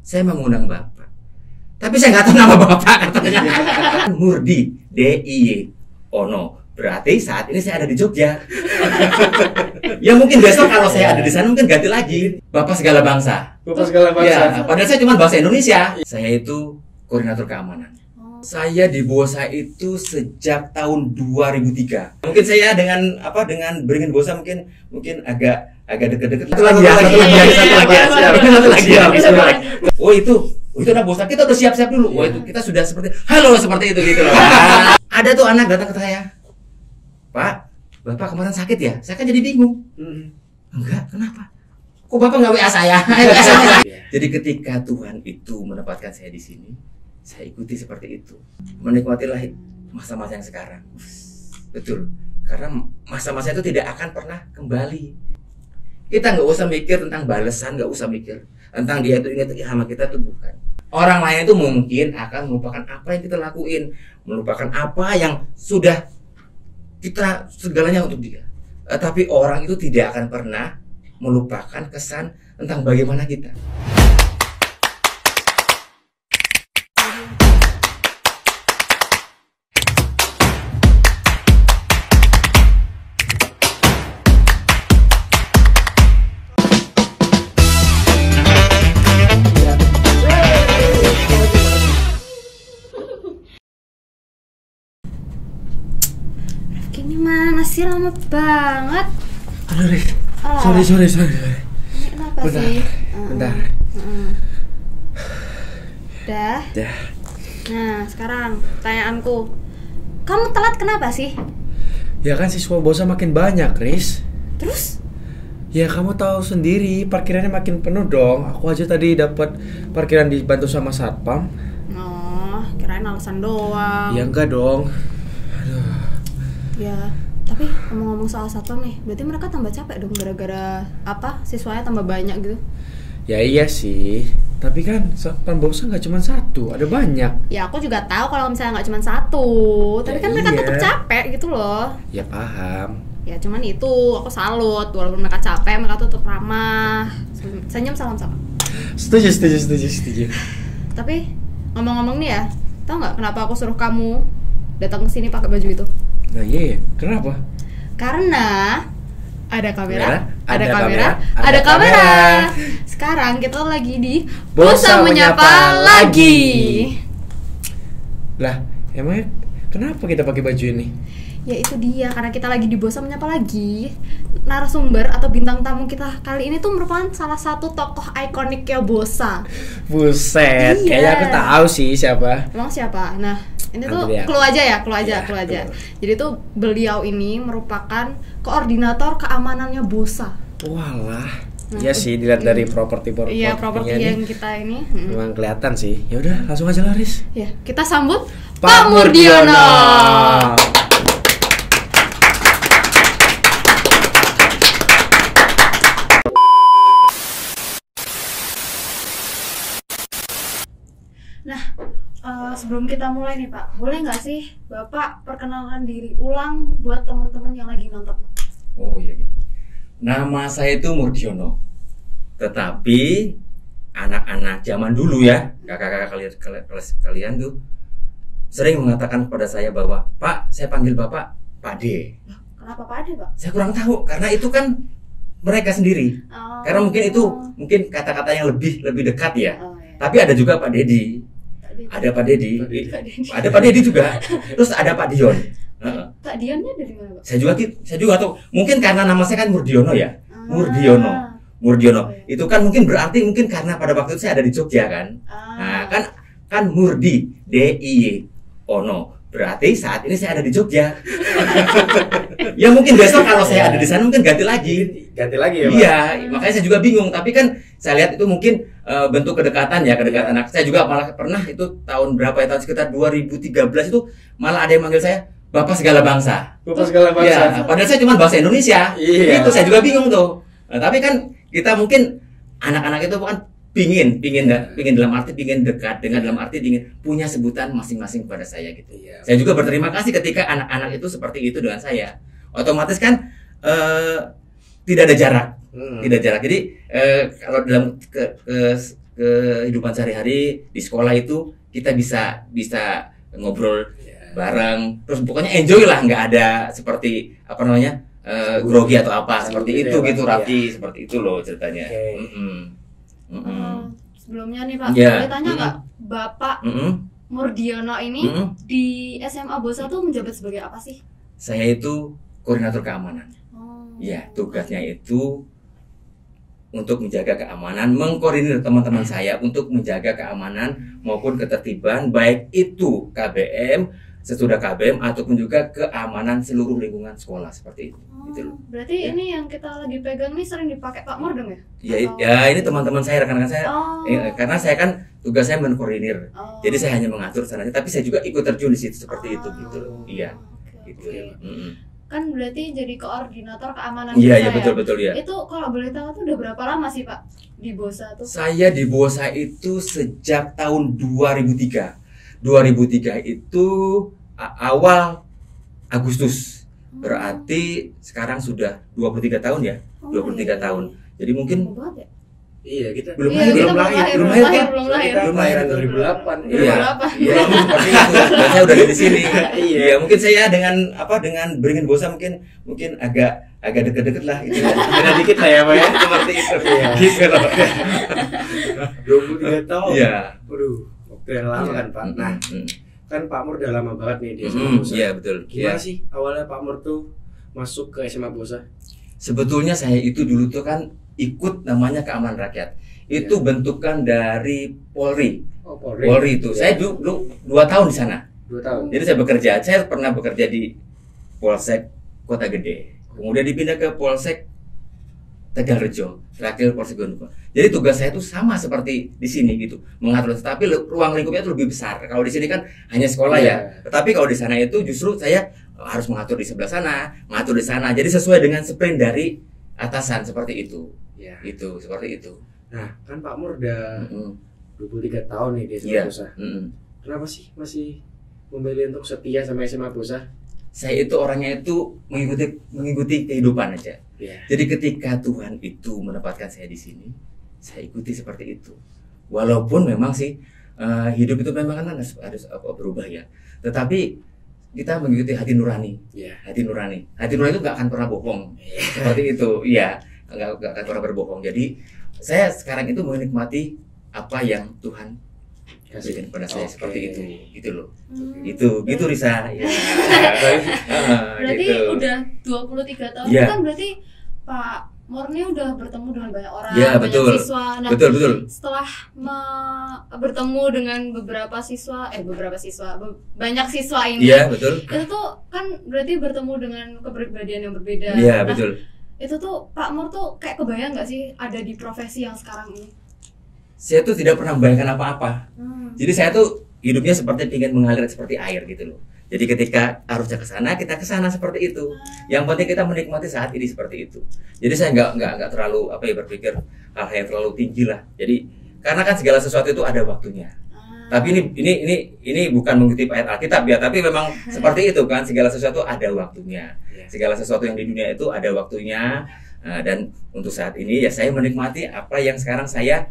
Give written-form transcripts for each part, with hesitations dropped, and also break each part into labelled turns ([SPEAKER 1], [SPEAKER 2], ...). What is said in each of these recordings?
[SPEAKER 1] saya mengundang Bapak. Tapi saya nggak tahu nama Bapak katanya. Murdi, D-I-Y, Ono. Berarti saat ini saya ada di Jogja. Ya mungkin besok kalau saya ada di sana mungkin ganti lagi. Bapak segala bangsa.
[SPEAKER 2] Bapak segala bangsa.
[SPEAKER 1] Ya, padahal saya cuma bahasa Indonesia. Saya itu koordinator keamanan. Saya di Bosa itu sejak tahun 2003. Mungkin saya dengan Beringin Bosa mungkin agak deket-deket. Satu lagi. Oh itu anak Bosa, kita udah siap-siap dulu. Oh itu kita sudah seperti itu gitu loh. Ada tuh anak datang ke saya. Pak, Bapak kemarin sakit ya? Saya kan jadi bingung. Enggak, kenapa? Kok Bapak nggak WA saya? Jadi ketika Tuhan itu menempatkan saya di sini, saya ikuti seperti itu. Menikmatilah masa-masa yang sekarang. Betul. Karena masa-masa itu tidak akan pernah kembali. Kita nggak usah mikir tentang balasan, nggak usah mikir tentang dia itu ingat sama kita tuh bukan. Orang lain itu mungkin akan melupakan apa yang kita lakuin, melupakan apa yang sudah kita segalanya untuk dia. Tapi orang itu tidak akan pernah melupakan kesan tentang bagaimana kita.
[SPEAKER 3] Ini mana sih, lama banget.
[SPEAKER 2] Aduh, Riz. Sorry.
[SPEAKER 3] Ini kenapa sih?
[SPEAKER 2] Bentar.
[SPEAKER 3] Udah.
[SPEAKER 2] Dah.
[SPEAKER 3] Nah, sekarang pertanyaanku. Kamu telat kenapa sih?
[SPEAKER 2] Ya kan siswa Bosa makin banyak, Riz.
[SPEAKER 3] Terus?
[SPEAKER 2] Ya kamu tahu sendiri, parkirannya makin penuh dong. Aku aja tadi dapat parkiran dibantu sama satpam.
[SPEAKER 3] Oh, kirain alasan doang.
[SPEAKER 2] Ya enggak dong.
[SPEAKER 3] Ya, tapi ngomong-ngomong soal satpam nih, berarti mereka tambah capek dong gara-gara siswanya tambah banyak gitu.
[SPEAKER 2] Ya iya sih, tapi kan satpam Bosa nggak cuma satu, ada banyak.
[SPEAKER 3] Ya aku juga tahu kalau misalnya nggak cuma satu, tapi
[SPEAKER 2] Ya
[SPEAKER 3] kan mereka
[SPEAKER 2] iya.
[SPEAKER 3] tetap capek gitu loh.
[SPEAKER 2] Ya paham.
[SPEAKER 3] Ya cuman itu aku salut, walaupun mereka capek, mereka tetap ramah, senyum salam-salam.
[SPEAKER 2] Setuju.
[SPEAKER 3] Tapi ngomong-ngomong nih ya, tahu nggak kenapa aku suruh kamu datang ke sini pakai baju itu?
[SPEAKER 2] Nah iya, kenapa?
[SPEAKER 3] Karena ada kamera.
[SPEAKER 2] Ada kamera.
[SPEAKER 3] Sekarang kita lagi di
[SPEAKER 2] Bosa
[SPEAKER 3] Bosa
[SPEAKER 2] Menyapa
[SPEAKER 3] Menyapa
[SPEAKER 2] Lagi.
[SPEAKER 3] lagi.
[SPEAKER 2] Lah, emangnya kenapa kita pakai baju ini?
[SPEAKER 3] Ya itu dia, karena kita lagi di Bosa Menyapa Lagi. Narasumber atau bintang tamu kita kali ini tuh merupakan salah satu tokoh ikoniknya Bosa.
[SPEAKER 2] Buset,
[SPEAKER 3] Iya.
[SPEAKER 2] kayaknya aku tahu sih siapa.
[SPEAKER 3] Emang siapa? Nah, ini tuh
[SPEAKER 2] Nanti dia.
[SPEAKER 3] clue aja.
[SPEAKER 2] Iya,
[SPEAKER 3] Clue.
[SPEAKER 2] clue.
[SPEAKER 3] Jadi tuh beliau ini merupakan koordinator keamanannya Bosa.
[SPEAKER 2] Walah. Iya sih, dilihat dari properti
[SPEAKER 3] Iya, properti yang kita ini.
[SPEAKER 2] memang kelihatan sih. Ya udah, langsung aja lah, Riz.
[SPEAKER 3] Ya, kita sambut
[SPEAKER 2] Pak Murdiono.
[SPEAKER 3] Nah, sebelum kita mulai nih Pak, boleh nggak sih Bapak perkenalkan diri ulang buat teman-teman yang lagi nonton?
[SPEAKER 1] Oh iya gitu. Nama saya itu Murdiono. Tetapi anak-anak zaman dulu ya, kakak-kakak kalian tuh sering mengatakan kepada saya bahwa Pak, saya panggil Bapak Pak D.
[SPEAKER 3] Kenapa Pak Ade Pak?
[SPEAKER 1] Saya kurang tahu karena itu kan mereka sendiri.
[SPEAKER 3] Oh.
[SPEAKER 1] Karena mungkin kata-kata yang lebih dekat ya.
[SPEAKER 3] Oh, iya.
[SPEAKER 1] Tapi ada juga Pak Dedi.
[SPEAKER 3] Pak Dedi.
[SPEAKER 1] Ada Pak Dedi.
[SPEAKER 3] Pak Dedi.
[SPEAKER 1] Ada Pak Dedi juga. Terus ada Pak Dion. Heeh.
[SPEAKER 3] Pak Dionnya dari mana Pak?
[SPEAKER 1] Saya juga tahu. Mungkin karena nama saya kan Murdiono ya.
[SPEAKER 3] Ah.
[SPEAKER 1] Murdiono. Itu kan mungkin berarti karena pada waktu itu saya ada di Jogja kan. Nah, kan Murdi, D-I-Y, Ono. Berarti saat ini saya ada di Jogja. Ya mungkin besok kalau saya ada di sana mungkin ganti lagi.
[SPEAKER 2] Ganti lagi ya, Pak?
[SPEAKER 1] Iya, makanya saya juga bingung. Tapi kan saya lihat itu mungkin bentuk kedekatan. Saya juga malah pernah itu tahun berapa ya, tahun sekitar 2013 itu malah ada yang manggil saya Bapak segala bangsa.
[SPEAKER 2] Bapak segala bangsa.
[SPEAKER 1] Ya, padahal saya cuma bahasa Indonesia.
[SPEAKER 2] Iya.
[SPEAKER 1] Itu saya juga bingung tuh. Nah, tapi kan kita mungkin anak-anak itu kan pingin dalam arti pingin dekat dengan dalam arti ingin punya sebutan masing-masing pada saya gitu.
[SPEAKER 2] Iya.
[SPEAKER 1] Saya juga berterima kasih ketika anak-anak itu seperti itu dengan saya. Otomatis kan tidak ada jarak. Tidak jarak. Jadi kalau dalam kehidupan sehari-hari di sekolah itu kita bisa ngobrol bareng, terus pokoknya enjoy lah, nggak ada seperti apa namanya grogi atau apa seperti itu gitu Raffi, seperti itu loh ceritanya.
[SPEAKER 3] Sebelumnya nih Pak,
[SPEAKER 1] Ya.
[SPEAKER 3] boleh tanya nggak Bapak Murdiono ini di SMA Bosa tuh menjabat sebagai apa sih?
[SPEAKER 1] Saya itu koordinator keamanan. Ya, tugasnya itu untuk menjaga keamanan, mengkoordinir teman-teman saya untuk menjaga keamanan maupun ketertiban, baik itu KBM, sesudah KBM, ataupun juga keamanan seluruh lingkungan sekolah seperti itu. Gitu loh.
[SPEAKER 3] Berarti
[SPEAKER 1] Ya.
[SPEAKER 3] ini yang kita lagi pegang nih sering dipakai Pak Mur dong ya?
[SPEAKER 1] Ya, ini teman-teman saya, rekan-rekan saya. Karena saya kan tugas saya mengkoordinir, jadi saya hanya mengatur sananya, tapi saya juga ikut terjun di situ seperti itu gitu loh. Iya, gitu.
[SPEAKER 3] Kan berarti jadi koordinator keamanan
[SPEAKER 1] Iya,
[SPEAKER 3] Bosa
[SPEAKER 1] iya betul ya.
[SPEAKER 3] Itu kalau boleh tahu tuh udah berapa lama sih Pak di Bosa tuh?
[SPEAKER 1] Saya di Bosa itu sejak tahun 2003. 2003 itu awal Agustus. Berarti sekarang sudah 23 tahun ya. 23 tahun. Jadi mungkin
[SPEAKER 3] Lama banget ya?
[SPEAKER 4] Iya, kita
[SPEAKER 1] Belum
[SPEAKER 3] Iya,
[SPEAKER 1] lahir,
[SPEAKER 3] kita
[SPEAKER 1] belum lahir.
[SPEAKER 3] belum lahir.
[SPEAKER 4] Kita kelahiran 2008.
[SPEAKER 1] Iya.
[SPEAKER 3] Berapa?
[SPEAKER 1] Iya, seperti itu. Dan saya udah di sini.
[SPEAKER 4] Iya.
[SPEAKER 1] Iya, mungkin saya dengan beringin Bosa mungkin agak deket-deket lah gitu.
[SPEAKER 4] Beda dikit lah ya, Pak ya.
[SPEAKER 1] Seperti itu.
[SPEAKER 4] Iya.
[SPEAKER 1] Gitu loh.
[SPEAKER 4] 23 tahun.
[SPEAKER 1] Iya.
[SPEAKER 4] Waduh, waktu yang lama kan, Pak. Nah, kan Pak Mur udah lama banget nih di SMA Bosa.
[SPEAKER 1] Iya, betul.
[SPEAKER 4] Gimana
[SPEAKER 1] Iya.
[SPEAKER 4] sih awalnya Pak Mur tuh masuk ke SMA Bosa?
[SPEAKER 1] Sebetulnya saya itu dulu tuh kan ikut namanya keamanan rakyat. Itu bentukan dari Polri.
[SPEAKER 4] Oh, Polri.
[SPEAKER 1] Polri itu.
[SPEAKER 4] Iya.
[SPEAKER 1] Saya dulu 2 tahun di sana.
[SPEAKER 4] 2 tahun.
[SPEAKER 1] Jadi saya pernah bekerja di Polsek Kota Gede. Kemudian dipindah ke Polsek Tegalrejo, terakhir Polsek Gondok. Jadi tugas saya itu sama seperti di sini gitu, mengatur, tapi ruang lingkupnya itu lebih besar. Kalau di sini kan hanya sekolah ya. Tetapi kalau di sana itu justru saya harus mengatur di sebelah sana, mengatur di sana. Jadi sesuai dengan sprint dari atasan seperti itu.
[SPEAKER 4] Iya.
[SPEAKER 1] Itu seperti itu.
[SPEAKER 4] Nah, kan Pak Mur udah 23 tahun nih di SMA
[SPEAKER 1] Iya.
[SPEAKER 4] Bosa. Kenapa sih masih memilih untuk setia sama SMA Bosa?
[SPEAKER 1] Saya itu orangnya itu mengikuti kehidupan aja.
[SPEAKER 4] Iya.
[SPEAKER 1] Jadi ketika Tuhan itu menempatkan saya di sini, saya ikuti seperti itu. Walaupun memang sih hidup itu memang kan harus berubah ya. Tetapi kita mengikuti hati nurani.
[SPEAKER 4] Iya.
[SPEAKER 1] Hati nurani itu nggak akan pernah bohong. Seperti itu. Iya, nggak akan pernah berbohong. Jadi saya sekarang itu menikmati apa yang Tuhan kasih kepada saya seperti itu, gitu loh. Gitu Risa. Ya.
[SPEAKER 3] Berarti
[SPEAKER 1] Gitu.
[SPEAKER 3] udah 23 tahun
[SPEAKER 1] Iya.
[SPEAKER 3] kan berarti Pak Murni udah bertemu dengan banyak orang,
[SPEAKER 1] Iya,
[SPEAKER 3] banyak
[SPEAKER 1] betul.
[SPEAKER 3] siswa. Nah,
[SPEAKER 1] Betul.
[SPEAKER 3] setelah bertemu dengan banyak siswa ini,
[SPEAKER 1] Iya, betul.
[SPEAKER 3] itu tuh kan berarti bertemu dengan kepribadian yang berbeda.
[SPEAKER 1] Iya,
[SPEAKER 3] Nah,
[SPEAKER 1] betul.
[SPEAKER 3] itu tuh Pak Mur tuh kayak kebayang nggak sih ada di profesi yang sekarang ini?
[SPEAKER 1] Saya tuh tidak pernah membayangkan apa-apa. Jadi saya tuh hidupnya seperti ingin mengalir seperti air gitu loh. Jadi ketika harusnya ke sana, kita ke sana seperti itu. Yang penting kita menikmati saat ini seperti itu. Jadi saya nggak terlalu berpikir hal yang terlalu tinggi lah. Jadi karena kan segala sesuatu itu ada waktunya. Tapi ini bukan mengutip ayat Alkitab ya, tapi memang seperti itu kan, segala sesuatu ada waktunya. Segala sesuatu yang di dunia itu ada waktunya. Dan untuk saat ini ya saya menikmati apa yang sekarang saya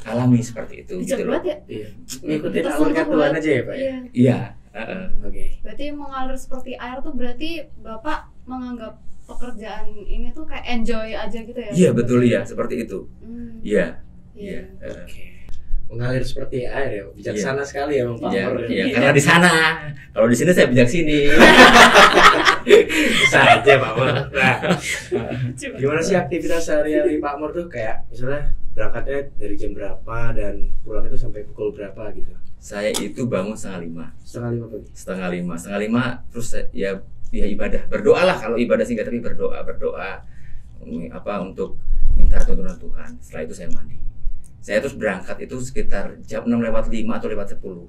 [SPEAKER 1] alami seperti itu.
[SPEAKER 3] Bijak
[SPEAKER 1] Gitu loh.
[SPEAKER 3] banget ya?
[SPEAKER 4] Iya. Ngikutin
[SPEAKER 3] Terus
[SPEAKER 4] alurnya
[SPEAKER 3] untuk
[SPEAKER 4] Tuhan
[SPEAKER 3] buat-
[SPEAKER 4] aja ya, Pak ya?
[SPEAKER 3] Iya.
[SPEAKER 1] Iya.
[SPEAKER 4] Oke.
[SPEAKER 3] Berarti mengalir seperti air tuh berarti Bapak menganggap pekerjaan ini tuh kayak enjoy aja gitu ya?
[SPEAKER 1] Iya betul ya, seperti itu. Iya.
[SPEAKER 3] Iya.
[SPEAKER 4] Oke. Mengalir seperti air ya, bijaksana sekali ya Bang Pak
[SPEAKER 1] Iya,
[SPEAKER 4] Mur.
[SPEAKER 1] iya, karena di sana. Kalau di sini saya bijak sini.
[SPEAKER 4] Bisa aja Pak Mur. Nah, gimana sih aktivitas sehari-hari Pak Mur tuh, kayak misalnya berangkatnya dari jam berapa dan pulang itu sampai pukul berapa gitu?
[SPEAKER 1] Saya itu bangun 4:30.
[SPEAKER 4] 4:30 pagi.
[SPEAKER 1] 4:30 terus ya ibadah, berdoa lah, kalau ibadah singkat, tapi berdoa untuk minta tuntunan Tuhan. Setelah itu saya mandi. Saya terus berangkat itu sekitar jam 6:05 atau 6:10.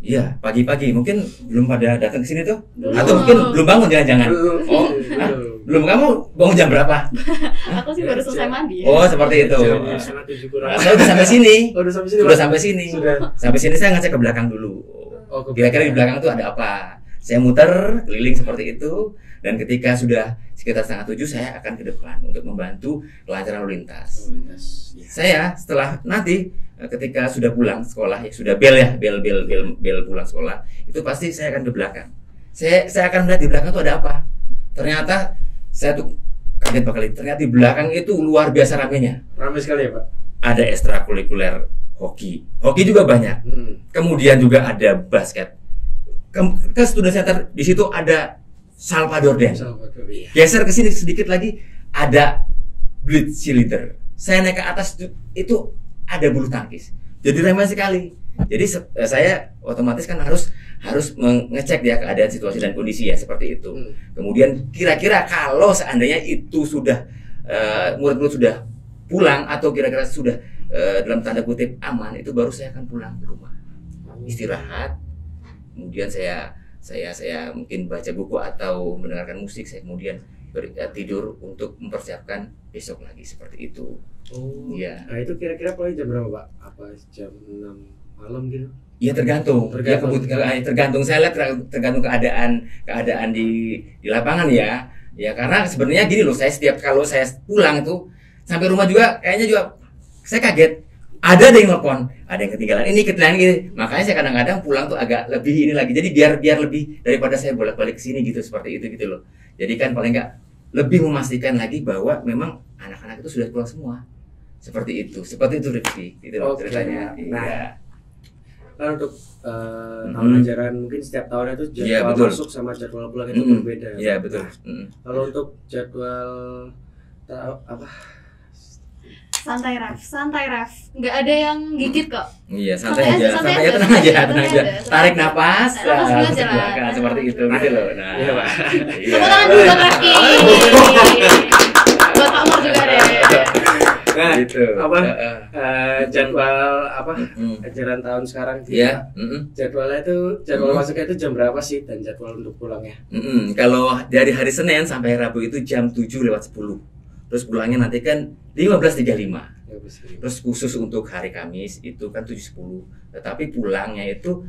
[SPEAKER 1] Iya, pagi-pagi. Mungkin belum pada datang ke sini tuh.
[SPEAKER 3] Belum.
[SPEAKER 1] Atau mungkin belum bangun, jangan-jangan. Oh, belum. Kamu bangun jam berapa?
[SPEAKER 3] Aku sih baru selesai mandi.
[SPEAKER 1] Oh, seperti itu.
[SPEAKER 4] Jam 6:30 kurang.
[SPEAKER 1] Saya udah sampai sini.
[SPEAKER 4] Oh, udah sampai sini.
[SPEAKER 1] Sudah
[SPEAKER 4] Pak?
[SPEAKER 1] sampai sini.
[SPEAKER 4] Sudah.
[SPEAKER 1] Sampai sini saya ngecek ke belakang dulu.
[SPEAKER 4] Oh, ke
[SPEAKER 1] Kira-kira di belakang itu ada apa? Saya muter keliling seperti itu, dan ketika sudah sekitar setengah 7 saya akan ke depan untuk membantu kelancaran lalu lintas.
[SPEAKER 4] Ya.
[SPEAKER 1] Saya setelah nanti ketika sudah pulang sekolah, ya sudah bel pulang sekolah, itu pasti saya akan ke belakang. Saya akan melihat di belakang itu ada apa. Ternyata saya tuh kaget sekali. Ternyata di belakang itu luar biasa ramenya.
[SPEAKER 4] Ramai sekali ya Pak.
[SPEAKER 1] Ada ekstrakurikuler hoki juga banyak. Kemudian juga ada basket. Ke student center di situ ada Salvador Dance.
[SPEAKER 4] Iya.
[SPEAKER 1] Geser ke sini sedikit lagi ada blitz cheerleader. Saya naik ke atas itu ada bulu tangkis. Jadi ramai sekali. Jadi saya otomatis kan harus mengecek ya keadaan situasi dan kondisi ya seperti itu. Kemudian kira-kira kalau seandainya itu sudah murid-murid sudah pulang atau kira-kira sudah dalam tanda kutip aman, itu baru saya akan pulang ke rumah. Istirahat. Kemudian saya mungkin baca buku atau mendengarkan musik, saya kemudian tidur untuk mempersiapkan besok lagi seperti itu. Iya.
[SPEAKER 4] Nah itu kira-kira paling jam berapa Pak? Apa jam 6 malam gitu?
[SPEAKER 1] Iya tergantung. Tergantung saya lihat tergantung keadaan di lapangan ya. Ya karena sebenarnya gini loh, kalau saya pulang itu sampai rumah juga kayaknya juga saya kaget. Ada yang telepon, ada yang ketinggalan ini. Makanya saya kadang-kadang pulang tuh agak lebih ini lagi. Jadi biar lebih daripada saya bolak-balik ke sini gitu seperti itu gitu loh. Jadi kan paling nggak lebih memastikan lagi bahwa memang anak-anak itu sudah pulang semua. Seperti itu Rifki, gitu loh ceritanya.
[SPEAKER 4] Nah,
[SPEAKER 1] Iya.
[SPEAKER 4] kan untuk tahun ajaran mungkin setiap tahunnya itu jadwal masuk sama jadwal pulang itu berbeda.
[SPEAKER 1] Iya betul.
[SPEAKER 4] Kalau untuk jadwal
[SPEAKER 3] Santai ref, nggak ada yang gigit kok.
[SPEAKER 1] Iya santai aja, tenang aja. Tarik napas,
[SPEAKER 3] Nafas dulu aja lah.
[SPEAKER 1] belakang, seperti itu gitu loh. Nah,
[SPEAKER 4] Iya, Pak.
[SPEAKER 1] Iya.
[SPEAKER 3] Tepuk tangan juga Rafki. Buat Pak Mor juga deh.
[SPEAKER 4] Nah,
[SPEAKER 1] Gitu.
[SPEAKER 4] jadwal ajaran tahun sekarang gitu.
[SPEAKER 1] Iya.
[SPEAKER 4] Jadwal masuknya itu jam berapa sih dan jadwal untuk pulangnya?
[SPEAKER 1] Kalau dari hari Senin sampai Rabu itu jam 7:10. Terus pulangnya nanti kan 15:35. Terus khusus untuk hari Kamis itu kan 7:10. Tetapi pulangnya itu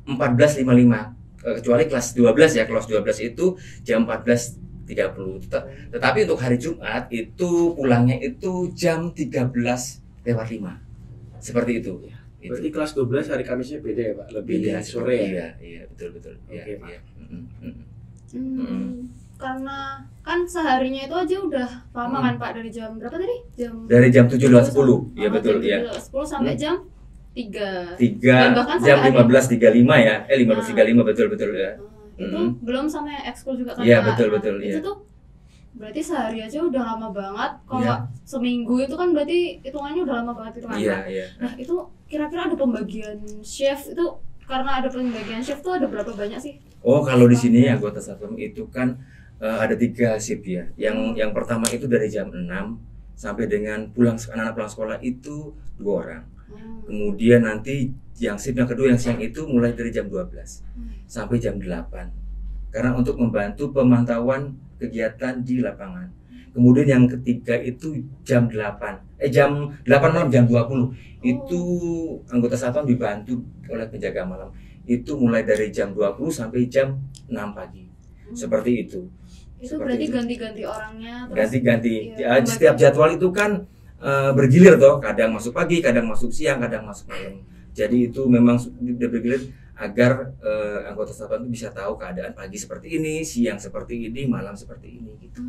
[SPEAKER 1] 14:55. Kecuali kelas 12 ya, kelas 12 itu jam 14:30. Tetapi untuk hari Jumat itu pulangnya itu jam 13:05. Seperti itu.
[SPEAKER 4] Berarti kelas 12 hari Kamisnya beda ya Pak? Lebih sore ya?
[SPEAKER 1] Iya, betul.
[SPEAKER 4] Oke, Pak.
[SPEAKER 1] Iya.
[SPEAKER 3] Karena kan seharinya itu aja udah lama kan Pak, dari jam berapa tadi?
[SPEAKER 1] Dari jam 7:10. Iya betul ya.
[SPEAKER 3] 10 sampai jam 3.
[SPEAKER 1] 3 jam 15:35 ya. 15:35 betul ya.
[SPEAKER 3] Itu belum sama ekskul juga kan?
[SPEAKER 1] Iya, betul
[SPEAKER 3] Itu
[SPEAKER 1] ya.
[SPEAKER 3] tuh berarti sehari aja udah lama banget. Kalau
[SPEAKER 1] Iya.
[SPEAKER 3] seminggu itu kan berarti hitungannya udah lama banget itu kan.
[SPEAKER 1] Iya.
[SPEAKER 3] Nah, itu kira-kira ada pembagian shift itu, karena ada pembagian shift tuh ada berapa banyak sih?
[SPEAKER 1] Oh, kalau di sini anggota satpam itu kan ada 3 shift ya. Yang pertama itu dari jam 6 sampai dengan anak-anak pulang sekolah itu 2 orang. Kemudian nanti yang shift yang kedua yang siang itu mulai dari jam 12 sampai jam 8. Karena untuk membantu pemantauan kegiatan di lapangan. Kemudian yang ketiga itu jam 8 malam jam 20. Itu anggota satpam dibantu oleh penjaga malam. Itu mulai dari jam 20 sampai jam 6 pagi. Seperti itu.
[SPEAKER 3] Itu berarti ganti-ganti orangnya terus.
[SPEAKER 1] Ganti-ganti.
[SPEAKER 3] Iya,
[SPEAKER 1] Setiap jadwal itu kan bergilir toh, kadang masuk pagi, kadang masuk siang, kadang masuk malam. Jadi itu memang sudah bergilir agar anggota satpam itu bisa tahu keadaan pagi seperti ini, siang seperti ini, malam seperti ini gitu.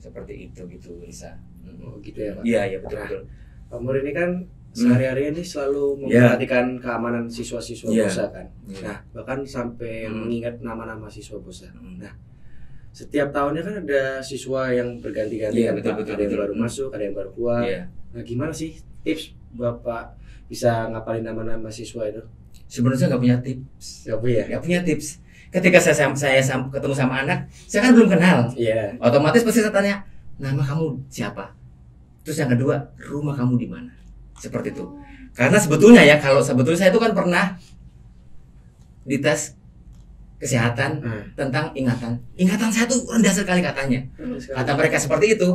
[SPEAKER 1] Seperti itu gitu, Risa.
[SPEAKER 4] Oh gitu ya Pak?
[SPEAKER 1] Iya betul.
[SPEAKER 4] Pak Mur ini kan sehari-hari ini selalu memperhatikan keamanan siswa-siswa BOSA kan. Nah, bahkan sampai mengingat nama-nama siswa BOSA. Nah, setiap tahunnya kan ada siswa yang berganti-ganti kan, Pak. Ada yang baru masuk, ada yang baru keluar. Nah, gimana sih tips Bapak bisa ngapalin nama-nama siswa itu?
[SPEAKER 1] Sebenarnya nggak punya tips.
[SPEAKER 4] Nggak
[SPEAKER 1] punya tips. Ketika saya ketemu sama anak, saya kan belum kenal.
[SPEAKER 4] Iya.
[SPEAKER 1] Otomatis pasti saya tanya, nama kamu siapa? Terus yang kedua, rumah kamu di mana? Seperti itu. Karena sebetulnya saya itu kan pernah dites kesehatan tentang ingatan. Ingatan saya tuh rendah sekali katanya. Kata mereka seperti itu.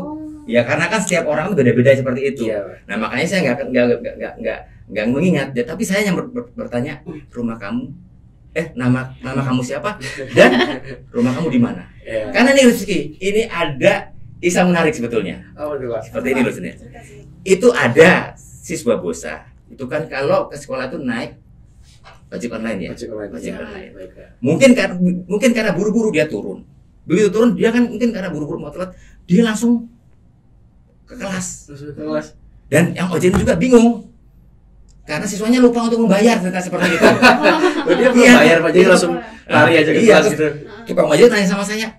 [SPEAKER 1] Ya karena kan setiap orang itu beda-beda seperti itu. Nah makanya saya nggak mengingat. Tapi saya yang bertanya, rumah kamu nama kamu siapa dan rumah kamu di mana.
[SPEAKER 4] Iya.
[SPEAKER 1] Karena nih Rizky, ini ada kisah menarik sebetulnya.
[SPEAKER 4] Oh, betul, Pak.
[SPEAKER 1] Seperti ini loh sebenarnya. Itu ada siswa bosa. Itu kan kalau ke sekolah tuh naik ojek online ya. Ojek online.
[SPEAKER 4] Baik, Kak.
[SPEAKER 1] Mungkin karena buru-buru dia turun. Begitu turun dia kan mungkin karena buru-buru mau telat, dia langsung ke kelas.
[SPEAKER 4] Langsung ke kelas.
[SPEAKER 1] Dan yang ojek juga bingung. Karena siswanya lupa untuk membayar ternyata seperti itu.
[SPEAKER 4] Dia belum
[SPEAKER 1] Iya.
[SPEAKER 4] bayar, Pak, jadi langsung lari aja ke
[SPEAKER 1] Iya,
[SPEAKER 4] kelas
[SPEAKER 1] terus
[SPEAKER 4] gitu.
[SPEAKER 1] tukang ojek tanya sama saya,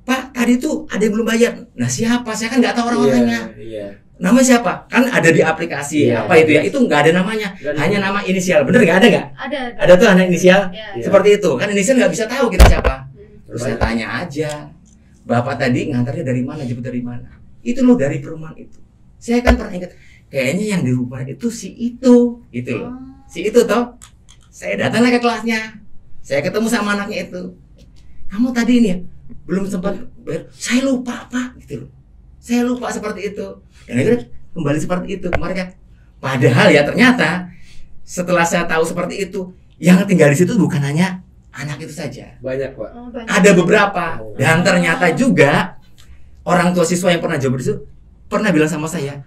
[SPEAKER 1] Pak tadi tuh ada yang belum bayar. Nah siapa? Saya kan nggak tahu orang-orangnya.
[SPEAKER 4] Iya.
[SPEAKER 1] Nama siapa? Kan ada di aplikasi
[SPEAKER 4] Iya.
[SPEAKER 1] apa itu ya? Itu nggak ada namanya,
[SPEAKER 4] Nggak ada.
[SPEAKER 1] hanya nama inisial. Bener nggak ada nggak?
[SPEAKER 3] Ada.
[SPEAKER 1] Ada tuh hanya inisial.
[SPEAKER 3] Iya.
[SPEAKER 1] Seperti itu. Kan inisial nggak bisa tahu kita siapa. Terus saya
[SPEAKER 4] Baik.
[SPEAKER 1] tanya aja, Bapak tadi ngantarnya dari mana? Jemput dari mana? Itu loh dari perumahan itu. Saya kan pernah ingat, kayaknya yang di rumah itu si itu, gitu loh. Si itu toh. Saya datang ke kelasnya. Saya ketemu sama anaknya itu. Kamu tadi ini ya belum sempat bayar. Saya lupa Pak, gitu loh. Saya lupa seperti itu. Dan akhirnya kembali seperti itu kemarin kan. Padahal ya ternyata setelah saya tahu seperti itu, yang tinggal di situ bukan hanya anak itu saja.
[SPEAKER 4] Banyak, Pak.
[SPEAKER 3] Oh, banyak.
[SPEAKER 1] Ada beberapa. Dan ternyata juga orang tua siswa yang pernah jawab di situ pernah bilang sama saya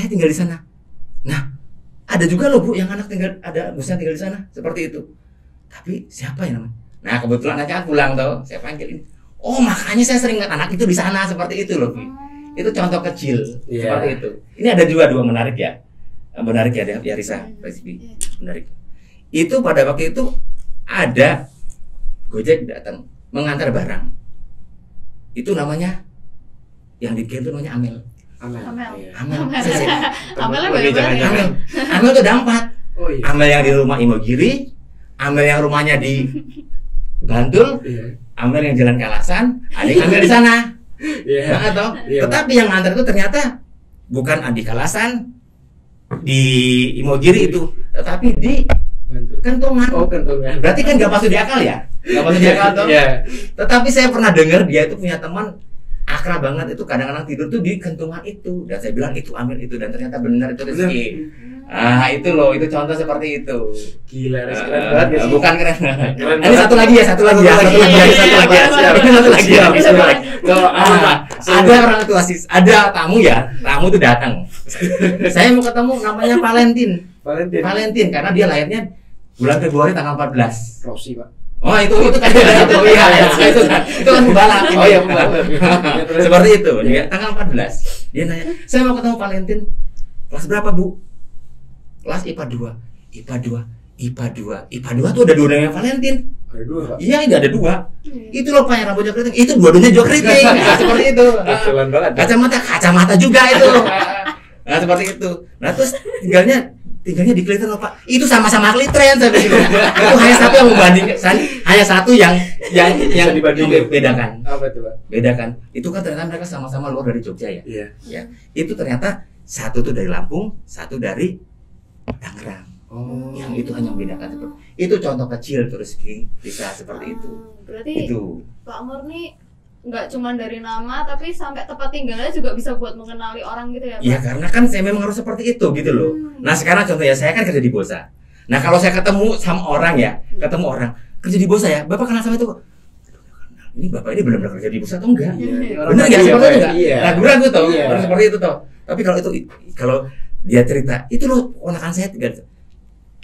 [SPEAKER 1] tinggal di sana. Nah, ada juga loh Bu yang anak ada busnya tinggal di sana seperti itu. Tapi siapa ya namanya? Nah, kebetulan anaknya kan pulang tuh, saya panggil ini. Oh, makanya saya sering lihat anak itu di sana seperti itu loh. Itu contoh kecil
[SPEAKER 4] Iya.
[SPEAKER 1] seperti itu. Ini ada dua menarik ya. Menarik ya Risa, Rizky. Menarik. Itu pada waktu itu ada Gojek datang mengantar barang. Itu namanya yang di game itu namanya Amel.
[SPEAKER 3] Amel.
[SPEAKER 4] Iya.
[SPEAKER 1] Amel.
[SPEAKER 3] Amelnya
[SPEAKER 4] Oke,
[SPEAKER 3] banyak
[SPEAKER 4] jangan-
[SPEAKER 3] banget.
[SPEAKER 1] Amel. Amel itu ada 4.
[SPEAKER 4] Oh iya.
[SPEAKER 1] Amel yang di rumah Imogiri, Amel yang rumahnya di Bantul,
[SPEAKER 4] Iya.
[SPEAKER 1] Amel yang jalan Kalasan, adik Amel di sana.
[SPEAKER 4] Iya.
[SPEAKER 1] Nah, atau
[SPEAKER 4] Iya,
[SPEAKER 1] tetapi yang ngantar itu ternyata bukan adik Kalasan di Imogiri itu, tetapi di
[SPEAKER 4] Bantu.
[SPEAKER 1] Kentongan.
[SPEAKER 4] Oh, kentongan.
[SPEAKER 1] Berarti kan gak masuk di akal ya? Gak masuk di akal toh?
[SPEAKER 4] Iya.
[SPEAKER 1] Tetapi saya pernah dengar dia itu punya teman akrab banget itu kadang-kadang tidur tuh di kentungan itu, dan saya bilang itu Amel itu, dan ternyata benar itu Rizky. Ah itu loh, itu contoh seperti itu.
[SPEAKER 4] Gila, Res, keren banget ya.
[SPEAKER 1] Bukan keren.
[SPEAKER 4] Keren
[SPEAKER 1] Ini satu lagi ya, satu lagi ya. Ini satu lagi ya.
[SPEAKER 4] Siap,
[SPEAKER 1] Ini satu lagi. Ada orang tua ada tamu ya, tamu tuh datang. Saya mau ketemu namanya Valentin karena dia lahirnya bulan Februari tanggal 14.
[SPEAKER 4] Rossi, Pak.
[SPEAKER 1] Oh itu kan itu iya itu kan pembalap.
[SPEAKER 4] Oh iya, pembalap.
[SPEAKER 1] Seperti itu. Dia tanggal 14. Dia nanya, "Saya mau ketemu Valentin. Kelas berapa, Bu?" Kelas IPA 2. IPA 2 tuh ada dua-duanya Valentin.
[SPEAKER 4] Ada 2, Pak.
[SPEAKER 1] Iya, ada 2. Itu loh Pak yang rambutnya keriting. Itu dua-duanya juga keriting. Nah, seperti itu.
[SPEAKER 4] Kebetulan banget.
[SPEAKER 1] Kacamata juga itu. Nah, seperti itu. Nah, terus tinggalnya di Klitren loh Pak. Itu sama-sama Klitren saya bilang. Itu hanya satu yang membandingkan, hanya satu yang
[SPEAKER 4] dibandingkan.
[SPEAKER 1] bedakan.
[SPEAKER 4] Apa itu, Pak?
[SPEAKER 1] Bedakan. Itu kan ternyata mereka sama-sama luar dari Jogja ya.
[SPEAKER 4] Iya.
[SPEAKER 1] Ya. Itu ternyata satu tuh dari Lampung, satu dari Tangerang.
[SPEAKER 4] Oh.
[SPEAKER 1] Yang itu hanya membedakan seperti itu. Contoh kecil terus bisa seperti itu.
[SPEAKER 3] Berarti
[SPEAKER 1] Itu.
[SPEAKER 3] Pak Murni nggak cuma dari nama tapi sampai tempat tinggalnya juga bisa buat mengenali orang gitu ya Pak?
[SPEAKER 1] Iya karena kan saya memang harus seperti itu gitu loh. Nah sekarang contohnya saya kan kerja di Bosa. Nah kalau saya ketemu sama orang ya, kerja di Bosa ya, Bapak kenal sama itu kok? Ini Bapak ini benar-benar kerja di Bosa atau enggak?
[SPEAKER 4] Iya.
[SPEAKER 1] Benar nggak seperti itu nggak?
[SPEAKER 4] Iya.
[SPEAKER 1] Ragu-ragu toh,
[SPEAKER 4] Iya.
[SPEAKER 1] harus seperti itu toh. Tapi kalau dia cerita, itu loh ponakan saya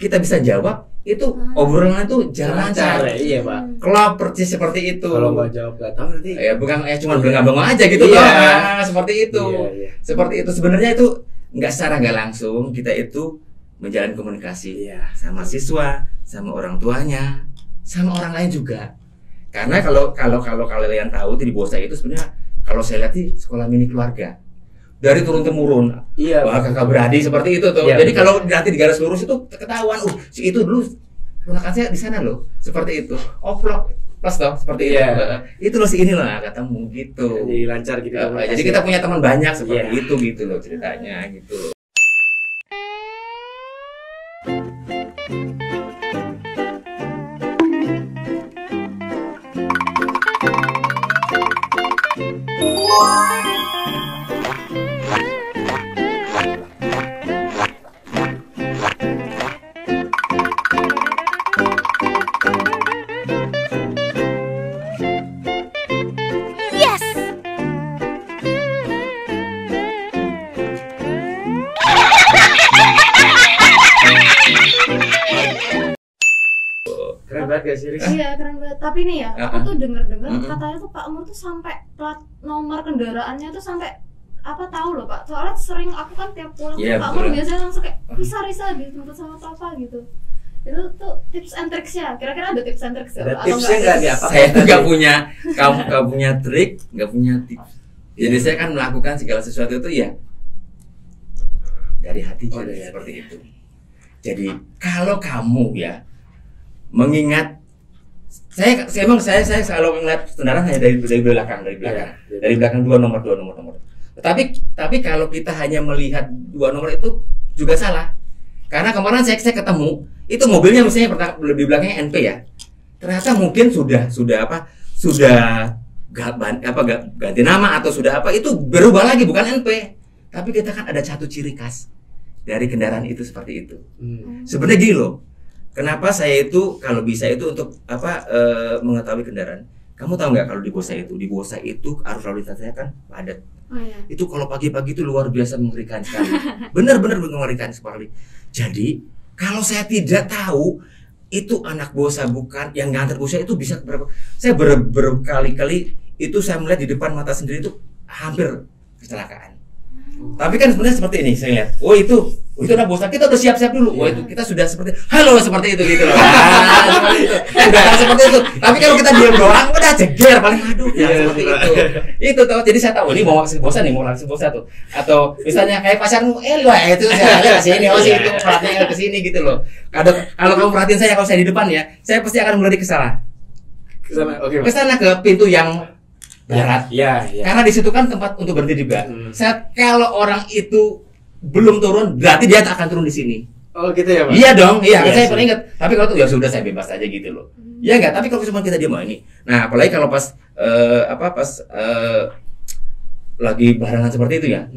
[SPEAKER 1] kita bisa jawab itu obrolan itu jalan lancar.
[SPEAKER 4] Iya, Pak.
[SPEAKER 1] Kalau persis seperti itu.
[SPEAKER 4] Kalau nggak jawab nggak tahu nanti.
[SPEAKER 1] Ya bukan cuma bengong-bengong aja gitu
[SPEAKER 4] Iya.
[SPEAKER 1] toh. Nah, seperti itu.
[SPEAKER 4] Iya.
[SPEAKER 1] Seperti itu sebenarnya itu secara nggak langsung kita itu menjalin komunikasi
[SPEAKER 4] Iya.
[SPEAKER 1] sama siswa, sama orang tuanya, sama orang lain juga. Karena kalau kalian tahu di Bosa itu sebenarnya kalau saya lihat di sekolah mini keluarga dari turun temurun.
[SPEAKER 4] Iya.
[SPEAKER 1] Wah, kakak beradik seperti itu tuh.
[SPEAKER 4] Iya,
[SPEAKER 1] Jadi
[SPEAKER 4] betul.
[SPEAKER 1] kalau nanti di garis lurus itu ketahuan, si itu dulu ponakan saya di sana loh. Seperti itu. Oplok plus toh seperti
[SPEAKER 4] Iya.
[SPEAKER 1] itu. Itu loh si ini loh ketemu gitu.
[SPEAKER 4] Jadi lancar gitu.
[SPEAKER 1] Jadi kita punya teman banyak seperti
[SPEAKER 4] Iya.
[SPEAKER 1] itu gitu loh ceritanya gitu.
[SPEAKER 4] banget gak sih, Riz?
[SPEAKER 3] Iya keren banget. Tapi nih ya, aku tuh dengar katanya tuh Pak Umur tuh sampai plat nomor kendaraannya tuh sampai apa tahu loh Pak. Soalnya sering aku kan tiap pulang Pak Umur biasanya langsung kayak Risa dijemput sama papa gitu. Itu tuh tips and tricks ya. Kira-kira ada tips and tricks ya?
[SPEAKER 4] Ada tipsnya nggak nih apa?
[SPEAKER 1] Saya tuh nggak punya trik, nggak punya tips. Jadi saya kan melakukan segala sesuatu itu ya dari hati seperti itu. Jadi kalau kamu ya mengingat saya selalu melihat kendaraan hanya dari belakang dua nomor. Tapi kalau kita hanya melihat dua nomor itu juga salah. Karena kemarin saya ketemu itu mobilnya misalnya di belakangnya NP ya. Ternyata mungkin sudah ganti nama atau sudah apa, itu berubah lagi bukan NP. Tapi kita kan ada satu ciri khas dari kendaraan itu seperti itu. Sebenarnya gini loh. Kenapa saya itu kalau bisa itu untuk mengetahui kendaraan. Kamu tahu nggak kalau di Bosa itu arus lalu lintasnya kan padat. Itu kalau pagi-pagi itu luar biasa mengerikan sekali. Benar-benar mengerikan sekali. Jadi kalau saya tidak tahu itu anak Bosa bukan yang nganter Bosa itu bisa berapa? Saya berkali-kali itu saya melihat di depan mata sendiri itu hampir kecelakaan. Tapi kan sebenarnya seperti ini saya lihat. Oh itu anak Bosa, kita udah siap-siap dulu. Oh itu kita sudah seperti halo seperti itu gitu loh. Seperti itu. Sudah seperti itu. Tapi kalau kita diam doang udah jeger paling aduh ya seperti itu. Itu tuh. Jadi saya tahu ini mau ke Bosa tuh. Atau misalnya kayak pacarmu itu saya lihat ke sini itu perhatian ke sini gitu loh. Kalau kamu perhatiin saya kalau saya di depan ya, saya pasti akan mulai ke sana. Ke sana ke pintu yang barat. Karena di situ kan tempat untuk berhenti juga. Kalau orang itu belum turun, berarti dia akan turun di sini.
[SPEAKER 4] Oh gitu ya Pak?
[SPEAKER 1] Iya dong, iya. Saya pernah ingat. Tapi kalau tuh ya sudah saya bebas aja gitu loh. Ya enggak. Tapi kalau cuma kita diam ini. Nah apalagi kalau pas lagi barengan seperti itu ya.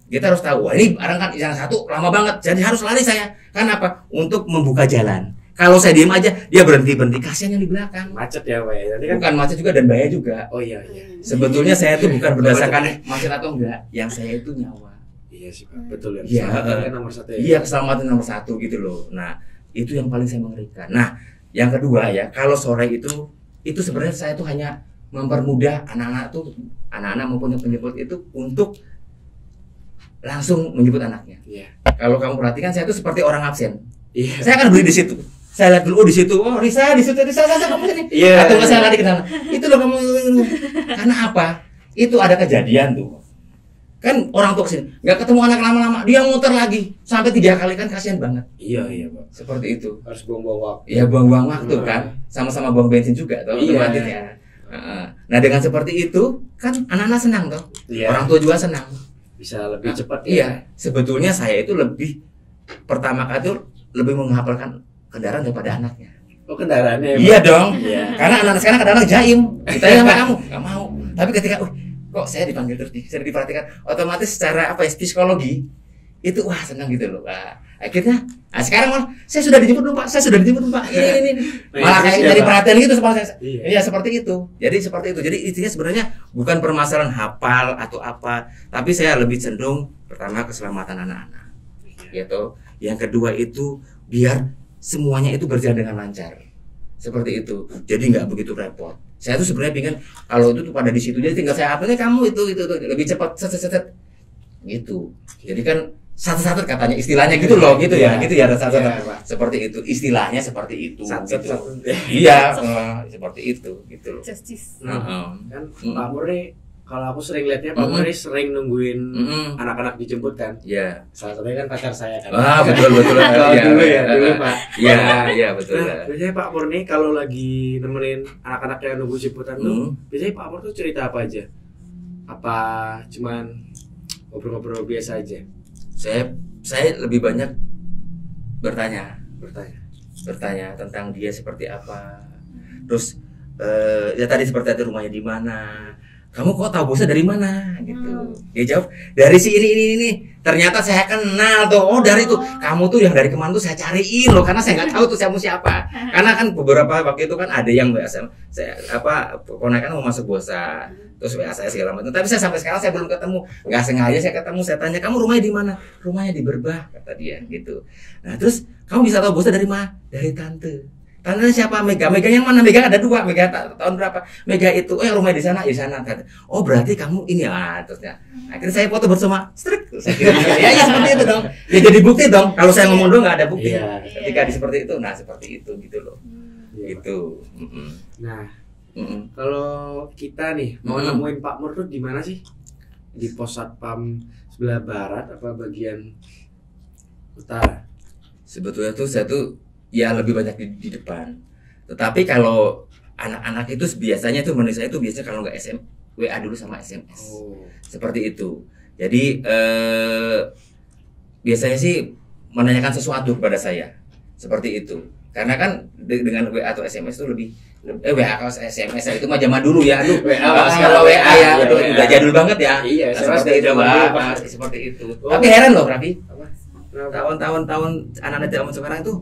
[SPEAKER 1] Kita harus tahu. Wah ini barang kan yang satu lama banget. Jadi harus lari saya. Karena apa? Untuk membuka jalan. Kalau saya diem aja, dia berhenti. Kasihan yang di belakang.
[SPEAKER 4] Macet ya Pak. Nanti kan
[SPEAKER 1] bukan macet juga dan bahaya juga.
[SPEAKER 4] Oh iya.
[SPEAKER 1] Sebetulnya saya tuh bukan berdasarkan macet atau enggak. Yang saya itu nyawa.
[SPEAKER 4] Iya sih Pak, betul ya.
[SPEAKER 1] Iya,
[SPEAKER 4] nomor satu ya.
[SPEAKER 1] Iya, keselamatan nomor satu gitu loh. Nah, itu yang paling saya mengerikan. Nah, yang kedua ya, kalau sore itu sebenarnya saya tuh hanya mempermudah anak-anak maupun yang penjemput itu untuk langsung menjemput anaknya.
[SPEAKER 4] Iya.
[SPEAKER 1] Kalau kamu perhatikan saya tuh seperti orang absen.
[SPEAKER 4] Iya.
[SPEAKER 1] Saya akan beli di situ. Saya lihat dulu di situ. Oh, Risa di situ. Risa kamu sini.
[SPEAKER 4] Iya.
[SPEAKER 1] Atau saya lari ke sana. Itu loh kamu. Karena apa? Itu ada kejadian tuh. Kan orang tua kesini nggak ketemu anak lama-lama, dia muter lagi sampai 3 kali, kan kasihan banget.
[SPEAKER 4] Iya Pak.
[SPEAKER 1] Seperti itu.
[SPEAKER 4] Harus buang-buang waktu.
[SPEAKER 1] Iya, buang-buang waktu kan, sama-sama buang bensin juga toh.
[SPEAKER 4] Iya.
[SPEAKER 1] Nah dengan seperti itu kan anak-anak senang toh.
[SPEAKER 4] Iya.
[SPEAKER 1] Orang tua juga senang.
[SPEAKER 4] Bisa lebih cepat.
[SPEAKER 1] Iya. Sebetulnya saya itu lebih pertama kali itu lebih menghafalkan kendaraan daripada anaknya.
[SPEAKER 4] Oh kendaraannya ya,
[SPEAKER 1] iya dong.
[SPEAKER 4] Iya.
[SPEAKER 1] Karena anak sekarang kadang-kadang jaim. Kita sama kamu nggak mau. Tapi ketika kok saya dipanggil terus saya diperhatikan, otomatis secara psikologi itu wah senang gitu loh. Akhirnya sekarang saya sudah dijemput Pak. Ini. Malah kayak dari perhatian gitu sama saya. Iya seperti itu. Jadi intinya sebenarnya bukan permasalahan hafal atau apa, tapi saya lebih cenderung pertama keselamatan anak-anak. Gitu. Yang kedua itu biar semuanya itu berjalan dengan lancar. Seperti itu. Jadi nggak begitu repot. Saya tuh sebenarnya pengen kalau itu tuh pada di situ, jadi tinggal saya apanya kamu itu lebih cepat set gitu. Jadi kan satu-satu katanya istilahnya gitu loh, gitu ya satu-satu seperti itu, istilahnya seperti itu. Iya, seperti itu gitu loh.
[SPEAKER 3] Justice.
[SPEAKER 4] Kan Pak Murni, kalau aku sering lihatnya Pak Murni sering nungguin anak-anak dijemput kan.
[SPEAKER 1] Iya.
[SPEAKER 4] Salah satunya kan pacar saya kan.
[SPEAKER 1] Betul.
[SPEAKER 4] Dulu Pak.
[SPEAKER 1] Iya betul.
[SPEAKER 4] Nah, biasanya Pak Murni kalau lagi nemenin anak-anak yang nunggu jemputan tuh, biasanya Pak Mur tuh cerita apa aja? Apa cuman ngobrol-ngobrol biasa aja? Saya lebih banyak bertanya tentang dia seperti apa. Terus ya tadi seperti itu, rumahnya di mana? Kamu kok tahu Bosa dari mana? Gitu. Dia jawab dari si ini. Ternyata saya kenal tuh. Oh dari itu. Kamu tuh yang dari kemarin tuh saya cariin loh, karena saya nggak tahu tuh siapa. Karena kan beberapa waktu itu kan ada yang ponakan mau masuk Bosa. Terus WA saya segala macam. Tapi saya sampai sekarang saya belum ketemu. Nggak sengaja saya ketemu, saya tanya, "Kamu rumahnya di mana?" "Rumahnya di Berbah," kata dia gitu. Nah, terus kamu bisa tahu Bosa dari mana? Dari tante.
[SPEAKER 1] Tanahnya siapa? Mega. Mega yang mana? Mega ada 2. Mega tahun berapa? Mega itu, rumah di sana, di sana. Oh berarti kamu ini ya. Terusnya, akhirnya saya foto bersama. Strik. Ya seperti itu dong. Ya jadi bukti dong. Kalau saya ngomong doang nggak ada bukti. Ketika seperti itu, nah seperti itu gitu loh. Itu.
[SPEAKER 4] Nah, kalau kita nih mau nemuin Pak Mur tuh di mana sih? Di pos satpam sebelah barat apa bagian utara?
[SPEAKER 1] Sebetulnya tuh saya tuh ya lebih banyak di depan. Tetapi kalau anak-anak itu biasanya tuh menurut saya itu biasanya kalau nggak WA dulu sama SMS. Seperti itu. Jadi biasanya sih menanyakan sesuatu kepada saya. Seperti itu. Karena kan dengan WA atau SMS itu lebih WA atau SMS itu mah zaman dulu ya. Aduh, kalau WA ya udah jadul banget ya.
[SPEAKER 4] Iya,
[SPEAKER 1] seperti itu, Pak. Seperti itu. Tapi heran loh, Raffi. Tahun-tahun anak-anak zaman sekarang itu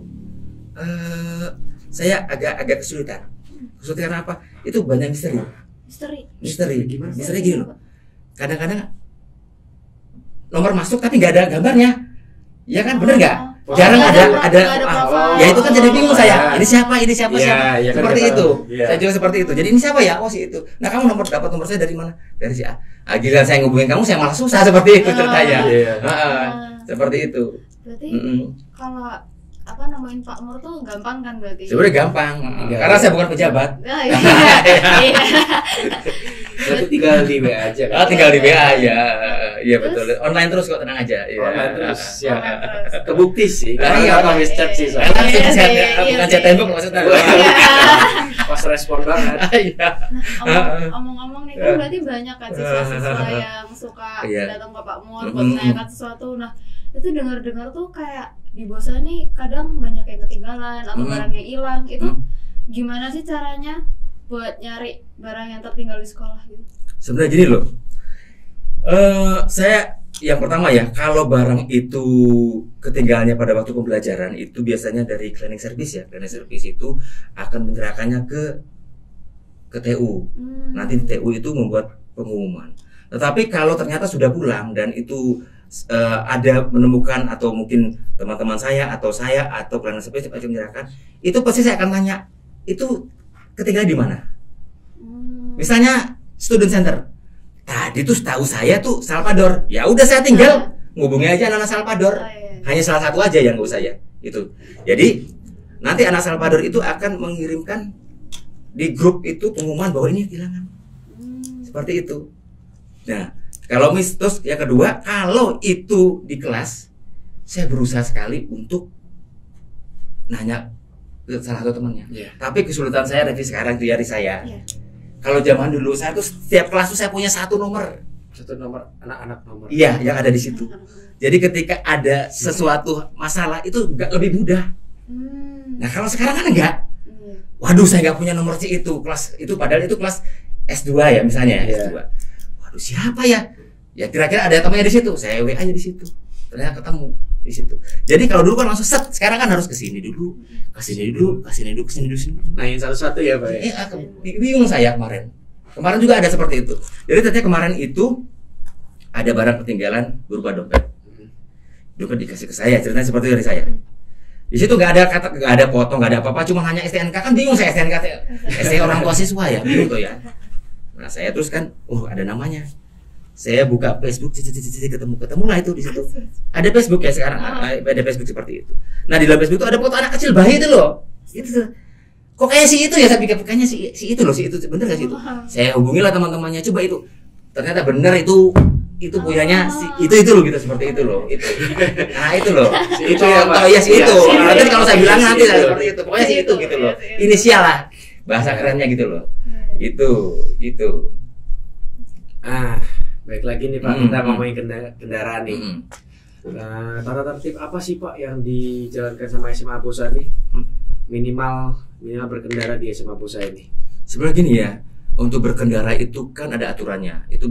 [SPEAKER 1] saya agak kesulitan. Kesulitan apa? Itu banyak misteri. Misteri gini loh. Kadang-kadang nomor masuk tapi nggak ada gambarnya. Ya kan, bener nggak? Jarang ada ya itu kan jadi bingung saya. Ini siapa? Ya, seperti kan itu. Saya juga seperti itu. Jadi ini siapa ya? Oh si itu. Nah kamu dapat nomor saya dari mana? Dari si A. Giliran saya ngubungin kamu saya malah susah seperti itu ceritanya. Seperti itu.
[SPEAKER 3] Berarti kalau nemuin Pak Mur tuh gampang kan berarti?
[SPEAKER 1] Sebenarnya gampang. Karena saya bukan pejabat.
[SPEAKER 4] Berarti tinggal di WA aja kan?
[SPEAKER 1] Tinggal di WA ya. Iya betul. Online terus kok, tenang aja.
[SPEAKER 4] Online terus. Ya. Kebukti sih.
[SPEAKER 1] Iya, habis chat sih. Bukan chat tembok maksudnya.
[SPEAKER 4] Pas respon banget.
[SPEAKER 3] Nah, omong-omong nih kan berarti banyak kan siswa-siswa yang suka datang ke Pak Mur buat menanyakan sesuatu. Nah, itu dengar-dengar tuh kayak di Bosa nih kadang banyak yang ketinggalan atau barang yang hilang. Itu gimana sih caranya buat nyari barang yang tertinggal di sekolah gitu?
[SPEAKER 1] Sebenarnya gini loh. Saya yang pertama ya, kalau barang itu ketinggalannya pada waktu pembelajaran itu biasanya dari cleaning service ya. Cleaning service itu akan menyerahkannya ke TU. Nanti TU itu membuat pengumuman. Tetapi kalau ternyata sudah pulang dan itu ada menemukan atau mungkin teman-teman saya atau cleaning service akan menyerahkan, itu pasti saya akan tanya, itu ketinggalan di mana? Misalnya student center. Tadi tuh setahu saya tuh Salvador. Ya udah saya tinggal ngubungi aja anak Salvador. Hanya salah satu aja yang nggak saya. Itu. Jadi nanti anak Salvador itu akan mengirimkan di grup itu pengumuman bahwa ini kehilangan. Seperti itu. Nah, kalau terus yang kedua, kalau itu di kelas, saya berusaha sekali untuk nanya ke salah satu temannya. Tapi kesulitan saya dari sekarang itu dari saya. Kalau zaman dulu saya tuh setiap kelas tuh saya punya satu nomor anak-anak nomor. Iya, yang ada di situ. Jadi ketika ada sesuatu masalah itu lebih mudah. Nah kalau sekarang kan enggak. Waduh, saya nggak punya nomor si itu kelas itu, padahal itu kelas S2 ya misalnya S2. Waduh, siapa ya? Ya kira-kira ada temannya di situ. Saya WA aja di situ. Ternyata ketemu di situ. Jadi kalau dulu kan langsung set, sekarang kan harus ke sini dulu, ke sini dulu.
[SPEAKER 4] Nah, yang satu-satu ya, Pak.
[SPEAKER 1] Bingung saya kemarin. Kemarin juga ada seperti itu. Jadi ternyata kemarin itu ada barang ketinggalan berupa dompet. Dompet dikasih ke saya, ceritanya seperti itu dari saya. Di situ nggak ada kata, nggak ada foto, nggak ada apa-apa, cuma hanya STNK. Kan bingung saya STNK, orang tua siswa ya, bingung tuh ya. Nah saya terus kan, ada namanya. Saya buka Facebook, ketemu lah itu di situ. Ada Facebook ya sekarang, ada Facebook seperti itu. Nah di dalam Facebook itu ada foto anak kecil bayi itu loh. Itu kok kayak si itu ya, saya pikir kayaknya si itu loh, si itu bener gak sih itu? Saya hubungilah teman-temannya, coba itu. Ternyata bener itu punyanya si itu loh gitu, seperti itu loh. Itu. Nah itu loh. Si itu ya Pak. Ya si itu. Nanti kalau saya bilang nanti seperti itu. Pokoknya si itu gitu loh. Inisial lah. Bahasa kerennya gitu loh. Itu.
[SPEAKER 4] Baik lagi nih Pak, kita ngomongin kendaraan nih. Tata tertib apa sih Pak yang dijalankan sama SMA Bosa nih? Minimal berkendara di SMA Bosa ini.
[SPEAKER 1] Sebenarnya gini ya, untuk berkendara itu kan ada aturannya. Itu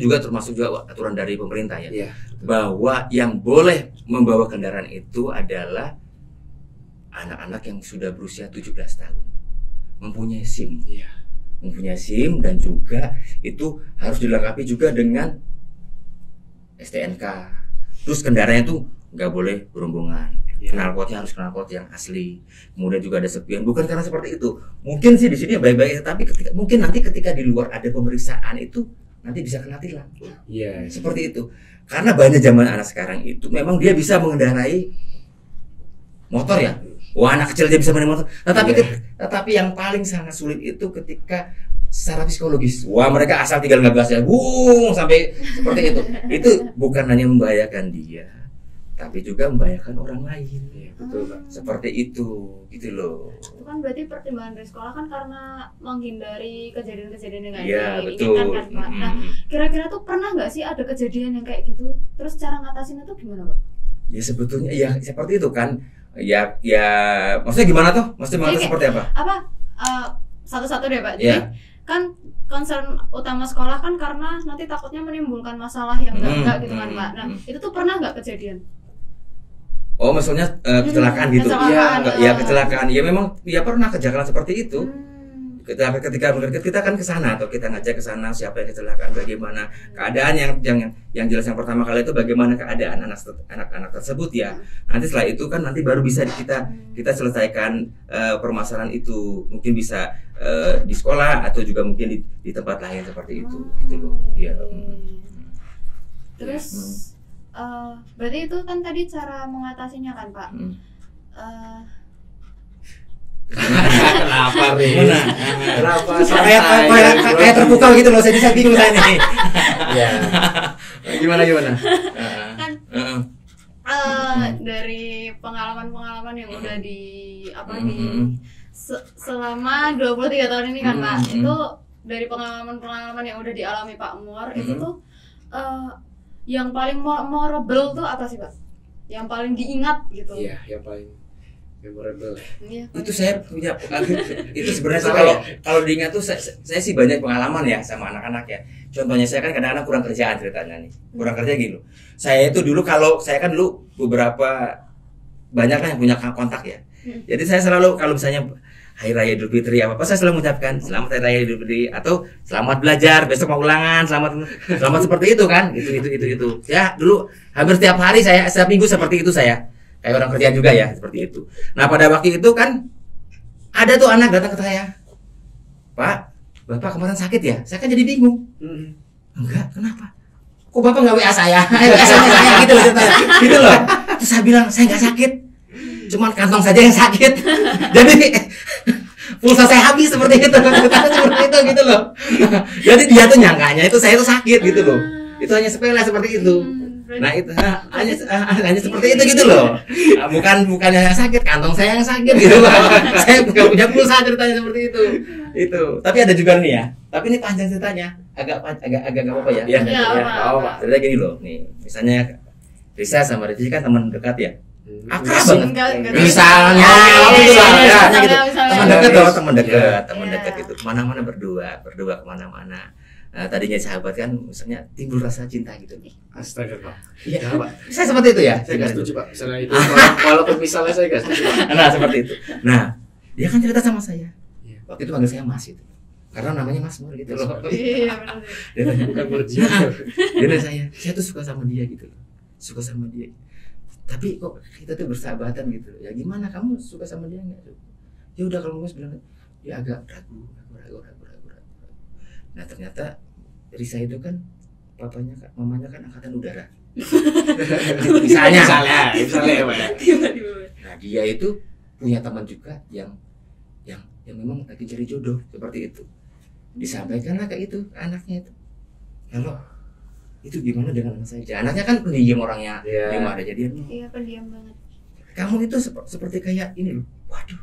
[SPEAKER 1] juga termasuk juga aturan dari pemerintah ya. Bahwa yang boleh membawa kendaraan itu adalah anak-anak yang sudah berusia 17 tahun, mempunyai SIM. Mempunyai SIM dan juga itu harus dilengkapi juga dengan STNK. Terus kendaraannya itu nggak boleh berombongan. Knalpotnya harus knalpot yang asli. Kemudian juga ada spion. Bukan karena seperti itu. Mungkin sih di sini baik-baik, tapi mungkin nanti ketika di luar ada pemeriksaan itu nanti bisa kena tilang.
[SPEAKER 4] Iya.
[SPEAKER 1] Seperti itu. Karena banyak zaman anak sekarang itu memang dia bisa mengendarai motor ya. Wah, anak kecil aja bisa mengendarai motor. Tetapi yang paling sangat sulit itu ketika secara psikologis. Wah, mereka asal tinggal ngegas ya, sampai seperti itu. Itu bukan hanya membahayakan dia, tapi juga membahayakan orang lain.
[SPEAKER 4] Iya, betul, Pak.
[SPEAKER 1] Seperti itu, gitu loh.
[SPEAKER 3] Itu kan berarti pertimbangan dari sekolah kan karena menghindari kejadian-kejadian yang
[SPEAKER 1] Iya,
[SPEAKER 3] kayak
[SPEAKER 1] betul.
[SPEAKER 3] kan, Pak. Nah, kira-kira tuh pernah nggak sih ada kejadian yang kayak gitu? Terus cara ngatasinnya tuh gimana, Pak?
[SPEAKER 1] Ya sebetulnya ya seperti itu kan. Ya maksudnya gimana tuh? Maksudnya seperti apa?
[SPEAKER 3] Satu-satu deh, Pak.
[SPEAKER 1] Iya.
[SPEAKER 3] Jadi kan concern utama sekolah kan karena nanti takutnya menimbulkan masalah yang enggak gitu kan, Pak. Nah, itu tuh pernah nggak kejadian?
[SPEAKER 1] Oh, maksudnya kecelakaan gitu.
[SPEAKER 3] Kecelakaan.
[SPEAKER 1] Iya, kecelakaan. Ya memang ya pernah kecelakaan seperti itu. Ketika kita kan ke sana atau kita ngajak ke sana siapa yang kecelakaan, bagaimana keadaan yang jelas yang pertama kali itu bagaimana keadaan anak-anak tersebut ya. Nanti setelah itu kan nanti baru bisa kita selesaikan permasalahan itu. Mungkin bisa di sekolah atau juga mungkin di tempat lain seperti itu gitu loh. Iya.
[SPEAKER 3] Terus berarti itu kan tadi cara mengatasinya kan, Pak?
[SPEAKER 4] Kenapa, Riz? Kenapa
[SPEAKER 1] Kayak terpukau gitu loh, saya bingung saya nih.
[SPEAKER 4] Ya. Gimana?
[SPEAKER 3] Kan dari pengalaman-pengalaman yang udah selama 23 tahun ini kan, Pak. Itu dari pengalaman-pengalaman yang udah dialami Pak Mur, itu tuh yang paling memorable tuh apa sih, Pak? Yang paling diingat gitu.
[SPEAKER 4] Iya, yang paling memorable.
[SPEAKER 3] Iya,
[SPEAKER 1] Itu saya punya itu sebenarnya kalau diingat tuh saya sih banyak pengalaman ya sama anak-anak ya. Contohnya saya kan kadang-kadang kurang kerjaan ceritanya nih. Kurang kerja gitu. Saya itu dulu saya kan dulu beberapa banyak kan yang punya kontak ya. Jadi saya selalu kalau misalnya Hari Raya Idul Fitri apa saya selalu mengucapkan selamat Hari Raya Idul Fitri atau selamat belajar, besok mau ulangan, selamat seperti itu kan. Itu. Ya, dulu hampir setiap hari setiap minggu seperti itu saya. Kayak orang kerjaan juga ya, seperti itu. Nah, pada waktu itu kan ada tuh anak datang ke saya. Pak, Bapak kemarin sakit ya? Saya kan jadi bingung. Enggak, kenapa? Kok Bapak nggak WA saya? WA saya gitu loh. Gitu loh. Terus saya bilang, saya nggak sakit. Cuman kantong saja yang sakit. Jadi pulsa saya habis seperti itu. Seperti itu gitu loh. Jadi dia tuh nyangkanya itu saya tuh sakit gitu loh. Itu hanya sepele seperti itu. Nah itu hanya seperti itu gitu loh. Bukan yang sakit, kantong saya yang sakit gitu loh. Saya bukan punya pulsa ceritanya seperti itu. Itu. Tapi ada juga nih ya. Tapi ini panjang ceritanya. Agak nggak apa-apa ya.
[SPEAKER 4] Iya, apa.
[SPEAKER 1] Ceritanya gini loh. Nih, misalnya Risa sama Rizky kan teman dekat ya. Akrab banget. Misalnya gitu. Teman dekat gitu. Kemana-mana berdua kemana-mana. Nah, tadinya sahabat kan, misalnya timbul rasa cinta gitu.
[SPEAKER 4] Astaga, Pak.
[SPEAKER 1] Iya, Pak. Saya seperti itu ya.
[SPEAKER 4] Saya nggak setuju, Pak. Misalnya itu, walaupun misalnya saya nggak setuju, Pak.
[SPEAKER 1] Nah, seperti itu. Nah, dia kan cerita sama saya. Waktu itu panggil saya Mas itu. Karena namanya Mas Mur gitu loh.
[SPEAKER 3] Iya, benar.
[SPEAKER 4] Bukan Murji.
[SPEAKER 1] Dan saya tuh suka sama dia gitu loh. Suka sama dia. Tapi kok kita tuh bersahabatan gitu loh. Ya gimana, kamu suka sama dia nggak? Ya udah, kalau Mas bilang ya agak ragu. Nah, ternyata Risa itu kan mamanya kan angkatan udara. Misalnya. Nah, dia itu punya teman juga yang memang lagi cari jodoh seperti itu. Disampaikanlah kayak itu anaknya itu. Kalau itu gimana dengan anak saya? Anaknya kan pendiam orangnya, diam ada jadian.
[SPEAKER 3] Iya, pendiam banget.
[SPEAKER 1] Kamu itu seperti kayak ini loh. Waduh.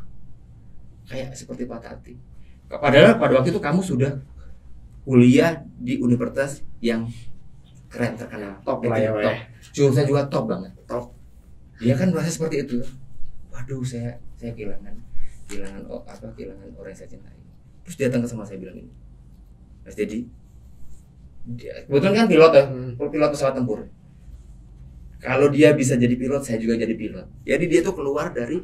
[SPEAKER 1] Kayak seperti patah hati. Padahal pada waktu itu kamu sudah kuliah di universitas yang keren, terkenal, top lah ya, top. Jurusan juga top banget, top. Dia kan merasa seperti itu. Waduh, saya kehilangan orang yang saya cintai. Terus dia datang sama saya bilang ini, Mas Dedi, kebetulan kan pilot ya, pilot pesawat tempur. Kalau dia bisa jadi pilot, saya juga jadi pilot. Jadi dia tuh keluar dari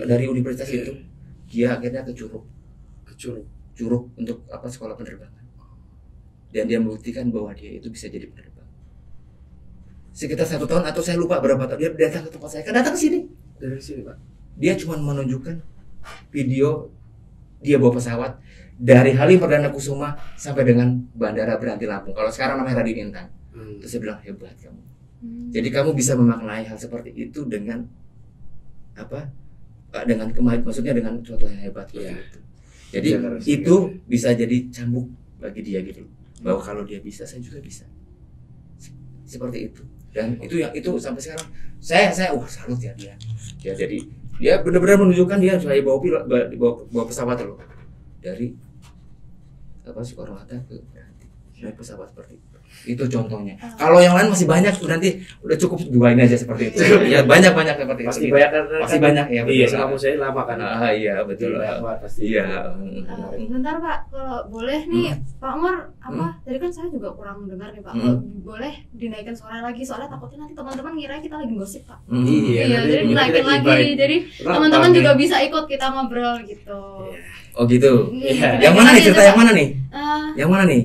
[SPEAKER 1] dari universitas itu, dia akhirnya ke Curug untuk sekolah penerbangan, dan dia membuktikan bahwa dia itu bisa jadi penerbang. sekitar 1 tahun atau saya lupa berapa tahun, dia datang ke tempat saya, kan datang ke sini.
[SPEAKER 4] Dari sini Pak.
[SPEAKER 1] Dia cuma menunjukkan video dia bawa pesawat dari Halim Perdana Kusuma sampai dengan Bandara Berhenti Lampung. Kalau sekarang namanya Raden Intan. Terus saya bilang, hebat kamu. Jadi kamu bisa memaknai hal seperti itu dengan apa? Dengan maksudnya dengan sesuatu yang hebat gitu. Jadi itu bisa jadi cambuk bagi dia gitu. Bahwa kalau dia bisa, saya juga bisa. Seperti itu. Dan itu sampai sekarang saya salut ya dia. Ya jadi dia benar-benar menunjukkan dia saya bawa pesawat loh. Dari Soekarno Hatta ke naik pesawat seperti itu contohnya. Kalau yang lain masih banyak, nanti udah cukup 2 ini aja seperti itu. Ya banyak seperti
[SPEAKER 4] pasti
[SPEAKER 1] itu.
[SPEAKER 4] Pasti
[SPEAKER 1] banyak ya.
[SPEAKER 4] Iya, selama saya lama kan.
[SPEAKER 1] Iya betul.
[SPEAKER 4] Pasti.
[SPEAKER 1] Iya.
[SPEAKER 3] Bentar Pak, kalau boleh nih Pak Umar, tadi kan saya juga kurang dengar nih Pak. Boleh dinaikkan suara lagi, soalnya takutnya nanti teman-teman ngira kita lagi gosip Pak. Iya, jadi dinaikin lagi. Jadi teman-teman juga bisa ikut kita ngobrol gitu.
[SPEAKER 1] Oh gitu. Yang mana nih cerita yang mana nih? Yang mana nih?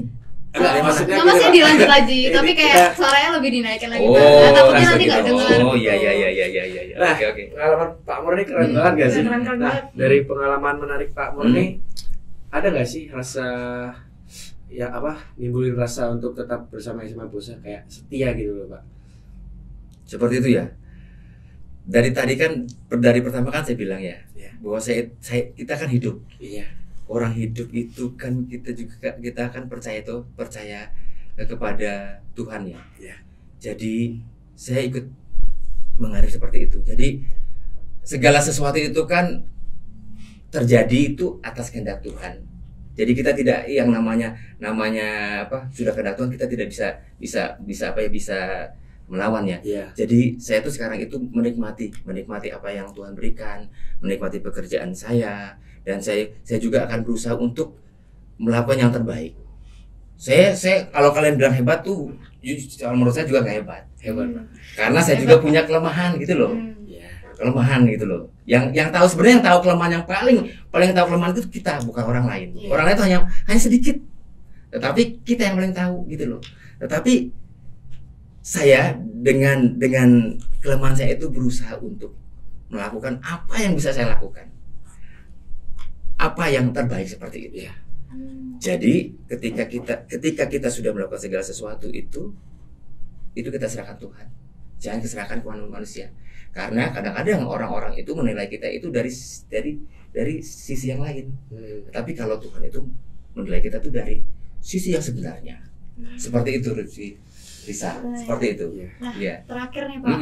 [SPEAKER 3] Maksudnya masih dilanjut lagi, tapi kayak suaranya lebih dinaikin lagi. Takutnya nanti nggak dengar.
[SPEAKER 1] Oh iya.
[SPEAKER 4] Nah,
[SPEAKER 1] Oke.
[SPEAKER 4] pengalaman Pak Mur ini keren banget gak sih?
[SPEAKER 3] Keren
[SPEAKER 4] Nah,
[SPEAKER 3] banget.
[SPEAKER 4] dari pengalaman menarik Pak Mur ini, ada nggak sih rasa nimbulin rasa untuk tetap bersama SMA Bosa kayak setia gitu loh Pak?
[SPEAKER 1] Seperti itu ya. Dari tadi kan dari pertama kan saya bilang ya, bahwa kita kan hidup.
[SPEAKER 4] Iya.
[SPEAKER 1] Orang hidup itu kan kita akan percaya kepada Tuhan ya. Jadi saya ikut mengalir seperti itu. Jadi segala sesuatu itu kan terjadi itu atas kehendak Tuhan. Jadi kita tidak yang namanya sudah kehendak Tuhan, kita tidak bisa melawan ya. Jadi saya tuh sekarang itu menikmati apa yang Tuhan berikan, menikmati pekerjaan saya, dan saya juga akan berusaha untuk melakukan yang terbaik. Saya kalau kalian bilang hebat tuh, menurut saya juga nggak hebat. Karena saya juga punya kelemahan gitu loh. Kelemahan gitu loh. Yang tahu sebenarnya yang tahu kelemahan yang paling tahu kelemahan itu kita, bukan orang lain. Orang lain itu hanya sedikit. Tetapi kita yang paling tahu gitu loh. Tetapi saya dengan kelemahan saya itu berusaha untuk melakukan apa yang bisa saya lakukan, apa yang terbaik seperti itu ya. Jadi ketika kita sudah melakukan segala sesuatu itu kita serahkan Tuhan, jangan diserahkan ke manusia. Karena kadang-kadang orang-orang itu menilai kita itu dari sisi yang lain. Tapi kalau Tuhan itu menilai kita itu dari sisi yang sebenarnya. Seperti itu Risa, seperti itu.
[SPEAKER 3] Nah, terakhir nih Pak,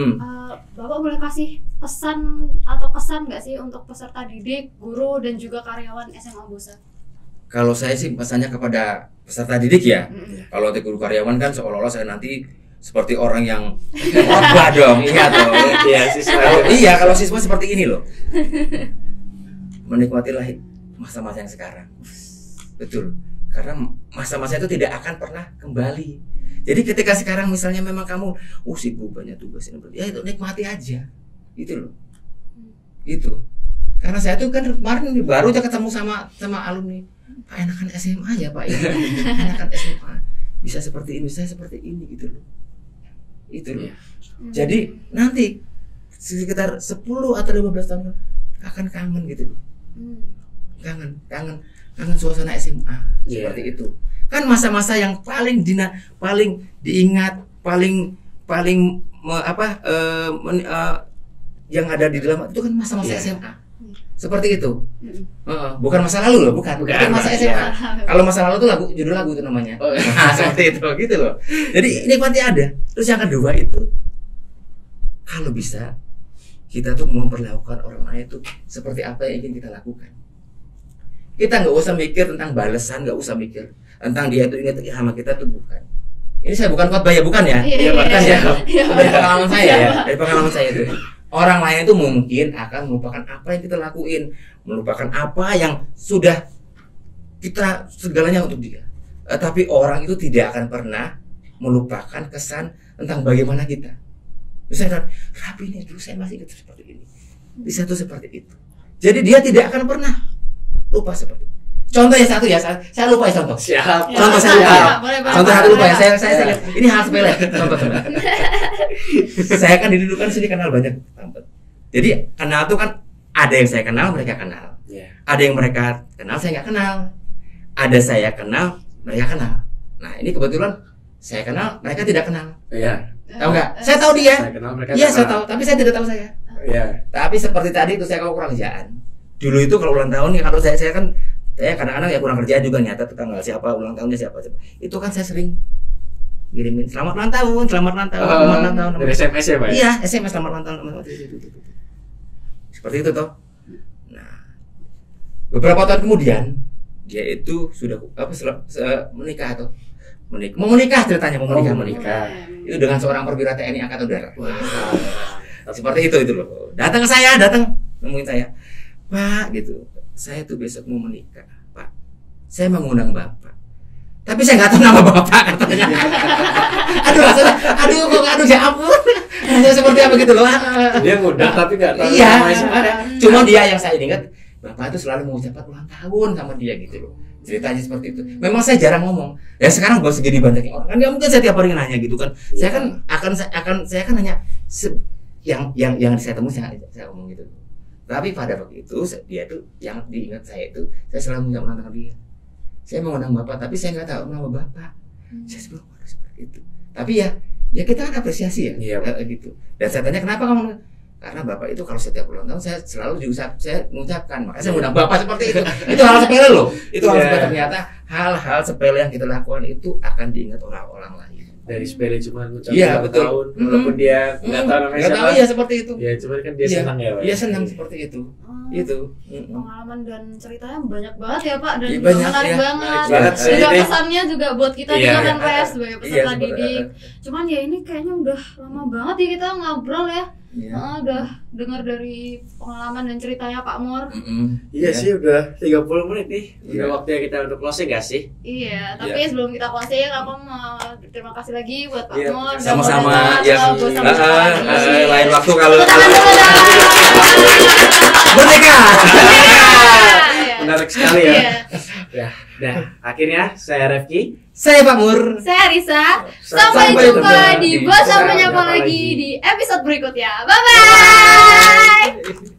[SPEAKER 3] Bapak boleh kasih pesan atau kesan nggak sih untuk peserta didik, guru, dan juga karyawan SMA Bosa?
[SPEAKER 1] Kalau saya sih pesannya kepada peserta didik ya. Kalau untuk guru karyawan kan seolah-olah saya nanti seperti orang yang khotbah dong, ingat dong. Kalau siswa seperti ini loh. Menikmatilah masa-masa yang sekarang. Betul. Karena masa-masa itu tidak akan pernah kembali. Jadi ketika sekarang misalnya memang kamu sibuk banyak tugas ini, ya itu nikmati aja, gitu loh, itu. Karena saya tuh kan kemarin baru aja ketemu sama alumni, Pak enakan SMA ya Pak, enakan SMA, bisa seperti ini, saya seperti ini gitu loh, itu loh. Jadi nanti sekitar 10 atau 15 tahun akan kangen gitu loh, kangen suasana SMA seperti itu. Kan masa-masa yang paling diingat, yang ada di dalam itu kan masa-masa SMA. Seperti itu. Bukan masa lalu loh, bukan masa SMA. Kalau masa lalu itu judul lagu itu namanya. Seperti itu gitu loh. Jadi nikmati ada. Terus yang kedua itu kalau bisa kita tuh memperlakukan orang lain itu seperti apa yang ingin kita lakukan. Kita nggak usah mikir tentang balasan, nggak usah mikir tentang dia itu ingat sama kita tuh bukan. Ini saya bukan khotbah ya, bukan ya? Bukan ya. Dari pengalaman saya ya, dari pengalaman saya itu. Orang lain itu mungkin akan melupakan apa yang kita lakuin, melupakan apa yang sudah kita segalanya untuk dia. Tapi orang itu tidak akan pernah melupakan kesan tentang bagaimana kita. Misalnya, Rapi ini dulu saya masih ingat seperti ini. Bisa tuh seperti itu. Jadi dia tidak akan pernah lupa seperti itu. Contohnya satu ya, saya lupa ya contoh.
[SPEAKER 4] Siap.
[SPEAKER 1] Contoh saya lupa ya.
[SPEAKER 3] Boleh.
[SPEAKER 1] Contoh satu lupa ya. Saya ini hal sepele. Contoh. Saya kan didudukan sini kenal banyak. Jadi kenal tuh kan ada yang saya kenal, mereka kenal. Ada yang mereka kenal, saya nggak kenal. Ada saya kenal, mereka kenal. Nah ini kebetulan saya kenal, mereka tidak kenal.
[SPEAKER 4] Iya.
[SPEAKER 1] Tahu nggak? Saya tahu dia.
[SPEAKER 4] Saya kenal, mereka
[SPEAKER 1] Iya, saya
[SPEAKER 4] kenal.
[SPEAKER 1] tahu. Tapi saya tidak tahu saya.
[SPEAKER 4] Iya.
[SPEAKER 1] Tapi seperti tadi itu saya kalau kurang kerjaan. Dulu itu kalau ulang tahun ya kalau saya kan saya kadang-kadang ya kurang kerjaan juga nyata tanggal siapa ulang tahunnya siapa. Itu kan saya sering kirimin selamat ulang tahun, selamat ulang tahun, selamat ulang tahun.
[SPEAKER 4] Dari SMS ya, Pak?
[SPEAKER 1] Iya, SMS selamat ulang tahun. Seperti itu toh. Nah, beberapa tahun kemudian dia itu sudah menikah atau mau menikah ceritanya mau menikah. Itu dengan seorang perwira TNI Angkatan Udara. Seperti itu loh. Datang ke saya, nemuin saya. Pak gitu, saya tuh besok mau menikah, Pak. Saya mau ngundang Bapak. Tapi saya nggak tahu nama Bapak katanya. aduh ya ampun. Seperti apa gitu loh.
[SPEAKER 4] Dia ngundang tapi nggak tahu
[SPEAKER 1] iya,
[SPEAKER 4] namanya siapa.
[SPEAKER 1] Cuma dia yang saya ingat, Bapak itu selalu mengucapkan ulang tahun sama dia gitu loh. Ceritanya seperti itu. Memang saya jarang ngomong. Ya sekarang gue segini banyaknya orang kan nggak mungkin saya tiap hari nanya gitu kan. Saya kan saya kan hanya yang saya temui saya ngomong gitu. Tapi pada waktu itu dia tuh yang diingat saya itu saya selalu mengucapkan ulang tahun dia. Saya mau undang Bapak tapi saya nggak tahu nama Bapak. Saya sebelum seperti itu. Tapi ya kita kan apresiasi ya, gitu. Dan saya tanya kenapa kamu? Karena Bapak itu kalau setiap ulang tahun saya selalu saya mengucapkan, makanya saya undang Bapak seperti itu. Itu hal sepele loh. Itu hal sepele, ternyata hal-hal sepele yang kita lakukan itu akan diingat orang-orang lain.
[SPEAKER 4] Dari sepele cuma mengucapkan ulang tahun, walaupun dia nggak tahu namanya siapa.
[SPEAKER 1] Tahu ya seperti itu.
[SPEAKER 4] Ya cuman kan dia senang ya, Pak.
[SPEAKER 1] Iya senang seperti itu. Itu
[SPEAKER 3] pengalaman dan ceritanya banyak banget ya Pak, dan
[SPEAKER 1] juga
[SPEAKER 3] menarik banget. Juga pesannya juga buat kita juga kan Pak sebagai peserta didik. Cuman ya ini kayaknya udah lama banget ya kita ngobrol ya. Udah dengar dari pengalaman dan ceritanya Pak Mur.
[SPEAKER 4] Iya sih udah 30 menit nih. Udah waktunya kita untuk closing gak sih?
[SPEAKER 3] Iya, tapi sebelum kita closing aku mau terima kasih lagi buat Pak Mur.
[SPEAKER 1] Sama-sama ya. Lain waktu kalau merdeka.
[SPEAKER 4] Menarik sekali ya. Nah, akhirnya saya Refki,
[SPEAKER 1] saya Pak Mur,
[SPEAKER 3] saya Risa. Sampai jumpa di Bos Menyapa lagi di episode berikutnya. Bye bye.